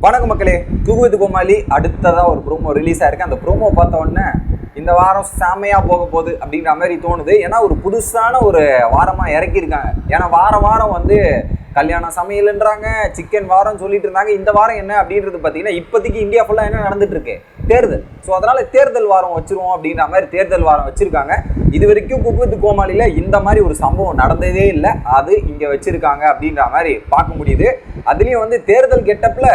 வணக்கம் மக்களே. தூக்கு வித் கோமாளி அடுத்ததாக ஒரு ப்ரோமோ ரிலீஸ் ஆயிருக்கு. அந்த ப்ரோமோ பார்த்த உடனே இந்த வாரம் செம்மையாக போக போகுது அப்படின்ற மாதிரி தோணுது. ஏன்னா ஒரு புதுசான ஒரு வாரமாக இறக்கியிருக்காங்க. ஏன்னா வாரம் வந்து கல்யாண சமையல்ன்றாங்க, சிக்கன் வாரம் சொல்லிட்டு இருந்தாங்க. இந்த வாரம் என்ன அப்படின்றது பார்த்தீங்கன்னா இப்போதைக்கு இந்தியா ஃபுல்லாக என்ன நடந்துட்டு இருக்கு, தேர்தல். ஸோ அதனால தேர்தல் வாரம் வச்சிருவோம் அப்படின்ற மாதிரி தேர்தல் வாரம் வச்சிருக்காங்க. இது வரைக்கும் குக் வித் கோமாளியில் இந்த மாதிரி ஒரு சம்பவம் நடந்ததே இல்லை. அது இங்கே வச்சிருக்காங்க அப்படின்ற மாதிரி பார்க்க முடியுது. அதுலேயும் வந்து தேர்தல் கெட்டப்பில்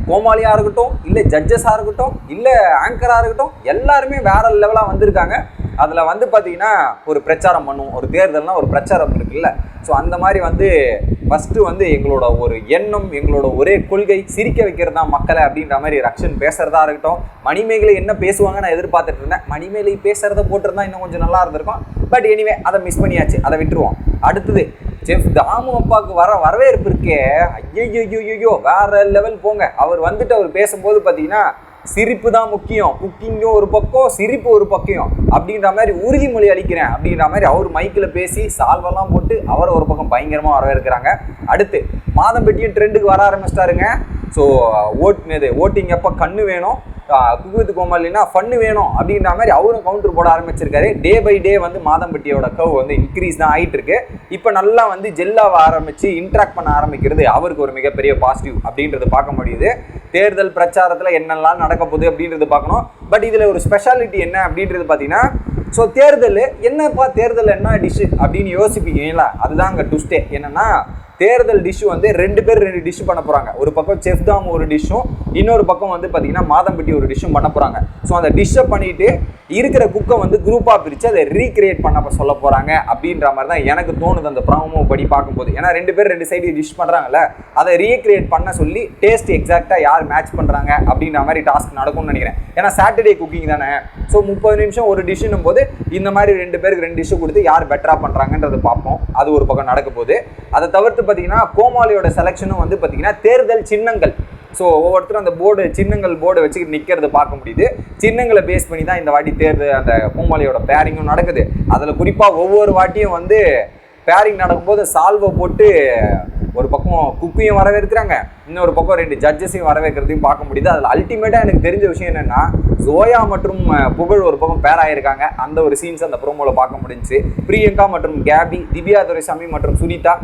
கோமாளியாக இருக்கட்டும், இல்லை ஜட்ஜஸாக இருக்கட்டும், இல்லை ஆங்கராக இருக்கட்டும், எல்லாருமே வேற லெவலாக வந்திருக்காங்க. அதில் வந்து பார்த்தீங்கன்னா ஒரு பிரச்சாரம் பண்ணுவோம். ஒரு தேர்தல்னால் ஒரு பிரச்சாரம் இருக்குல்ல. ஸோ அந்த மாதிரி வந்து ஃபஸ்ட்டு வந்து எங்களோட ஒரு எண்ணம், எங்களோட ஒரே கொள்கை சிரிக்க வைக்கிறது தான் மக்களை அப்படின்ற மாதிரி ரக்ஷன் பேசுகிறதா இருக்கட்டும். மணிமேகலை என்ன பேசுவாங்க நான் எதிர்பார்த்துட்டு இருந்தேன். மணிமேகலை பேசுகிறத போட்டிருந்தா இன்னும் கொஞ்சம் நல்லா இருந்திருக்கும். பட் எனிவே அதை மிஸ் பண்ணியாச்சு, அதை விட்டுருவோம். அடுத்தது செஃப் தாமு அப்பாவுக்கு வரவேற்பு இருக்கே, ஐயோ வேற லெவல் போங்க. அவர் வந்துட்டு அவர் பேசும்போது பார்த்தீங்கன்னா சிரிப்பு தான் முக்கியம், குக்கிங்கும் ஒரு பக்கம், சிரிப்பு ஒரு பக்கம் அப்படின்ற மாதிரி உறுதிமொழி அளிக்கிறேன் அப்படின்ற மாதிரி அவர் மைக்கில் பேசி சால்வெல்லாம் போட்டு அவரை ஒரு பக்கம் பயங்கரமாக வரவேற்கிறாங்க. அடுத்து மாதம்பட்டியும் ட்ரெண்டுக்கு வர ஆரம்பிச்சிட்டாருங்க. ஸோ ஓட்டிங் எப்போ கண்ணு வேணும், குக் வித் கோமாளினா ஃபன்னு வேணும் அப்படின்ற மாதிரி அவரும் கவுண்டர் போட ஆரம்பிச்சிருக்காரு. டே பை டே வந்து மாதம்பட்டியோட கவ் வந்து இன்க்ரீஸ் தான் ஆகிட்டு இருக்கு. இப்போ நல்லா வந்து ஜெல்லாக ஆரம்பித்து இன்ட்ராக்ட் பண்ண ஆரம்பிக்கிறது அவருக்கு ஒரு மிகப்பெரிய பாசிட்டிவ் அப்படின்றது பார்க்க முடியுது. தேர்தல் பிரச்சாரத்தில் என்னெல்லாம் நடக்க போகுது அப்படின்றது பார்க்கணும். பட் இதில் ஒரு ஸ்பெஷாலிட்டி என்ன அப்படின்றது பார்த்தீங்கன்னா, ஸோ தேர்தல் என்னப்பா, தேர்தல் என்ன டிஷ்ஷு அப்படின்னு யோசிப்பீங்களா? அதுதான் அங்கே ட்விஸ்டே. என்னென்னா தேர்தல் டிஷ்ஷு வந்து ரெண்டு டிஷ் பண்ண போகிறாங்க. ஒரு பக்கம் செஃப் தாம் ஒரு டிஷ்ஷும், இன்னொரு பக்கம் வந்து பார்த்தீங்கன்னா மாதம்பட்டி ஒரு டிஷ்ஷும் பண்ண போகிறாங்க. ஸோ அந்த டிஷ்ஷை பண்ணிட்டு இருக்கிற குக்கை வந்து குரூப்பாக பிரித்து அதை ரீக்ரியேட் பண்ண சொல்ல போகிறாங்க அப்படின்ற மாதிரி தான் எனக்கு தோணுது அந்த ப்ரோமோ படி பார்க்கும்போது. ஏன்னா ரெண்டு சைடு டிஷ் பண்ணுறாங்கல்ல, அதை ரீக்ரியேட் பண்ண சொல்லி டேஸ்ட் எக்ஸாக்டாக யார் மேட்ச் பண்ணுறாங்க அப்படின்ற மாதிரி டாஸ்க் நடக்கும்னு நினைக்கிறேன். ஏன்னா சாட்டர்டே குக்கிங் தானே. ஸோ 30 நிமிஷம் ஒரு டிஷ்ஷுன்னும் போது இந்த மாதிரி 2 பேருக்கு 2 டிஷ்ஷு கொடுத்து யார் பெட்டராக பண்ணுறாங்கன்றது பார்ப்போம். அது ஒரு பக்கம் நடக்க போகுது. அதை தவிர்த்து பார்த்தீங்கன்னா கோமாளியோட செலெக்ஷனும் வந்து பார்த்தீங்கன்னா தேர்தல் சின்னங்கள். ஸோ ஒவ்வொருத்தரும் அந்த சின்னங்கள் போர்டு வச்சுக்கிட்டு நிற்கிறது பார்க்க முடியுது. சின்னங்களை பேஸ் பண்ணி தான் இந்த வாட்டி தேர்தல் அந்த கோமாளியோட பேரிங்கும் நடக்குது. அதில் குறிப்பாக ஒவ்வொரு வாட்டியும் வந்து பேரிங் நடக்கும்போது சால்வை போட்டு ஒரு பக்கம் குக்கையும் வரவேற்கிறாங்க, இன்னொரு பக்கம் 2 ஜட்ஜஸையும் வரவேற்கிறதையும் பார்க்க முடியுது. அதில் அல்டிமேட்டாக எனக்கு தெரிஞ்ச விஷயம் என்னென்னா, ஜோயா மற்றும் புகழ் ஒரு பக்கம் பேர் ஆகியிருக்காங்க. அந்த ஒரு சீன்ஸ் அந்த ப்ரோமோவில் பார்க்க முடிஞ்சிச்சு. பிரியங்கா மற்றும் கேபி, திவ்யா துரைசாமி மற்றும் சுனிதா.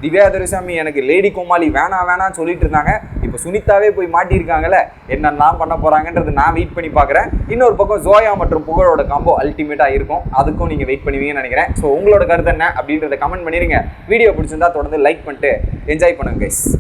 திவ்யா துரைசாமி எனக்கு லேடி கோமாளி வேணான்னு சொல்லிட்டு இருந்தாங்க. இப்போ சுனிதாவே போய் மாட்டியிருக்காங்கல்ல, என்னெல்லாம் பண்ண போகிறாங்கன்றது நான் வெயிட் பண்ணி பார்க்குறேன். இன்னொரு பக்கம் ஜோயா மற்றும் புகழோட காம்போ அல்டிமேட்டாக இருக்கும். அதுக்கும் நீங்கள் வெயிட் பண்ணுவீங்கன்னு நினைக்கிறேன். ஸோ உங்களோட கருத்து என்ன அப்படின்றத கமெண்ட் பண்ணிடுங்க. வீடியோ பிடிச்சிருந்தா தொடர்ந்து லைக் பண்ணிட்டு என்ஜாய் பண்ணுங்க கைஸ்.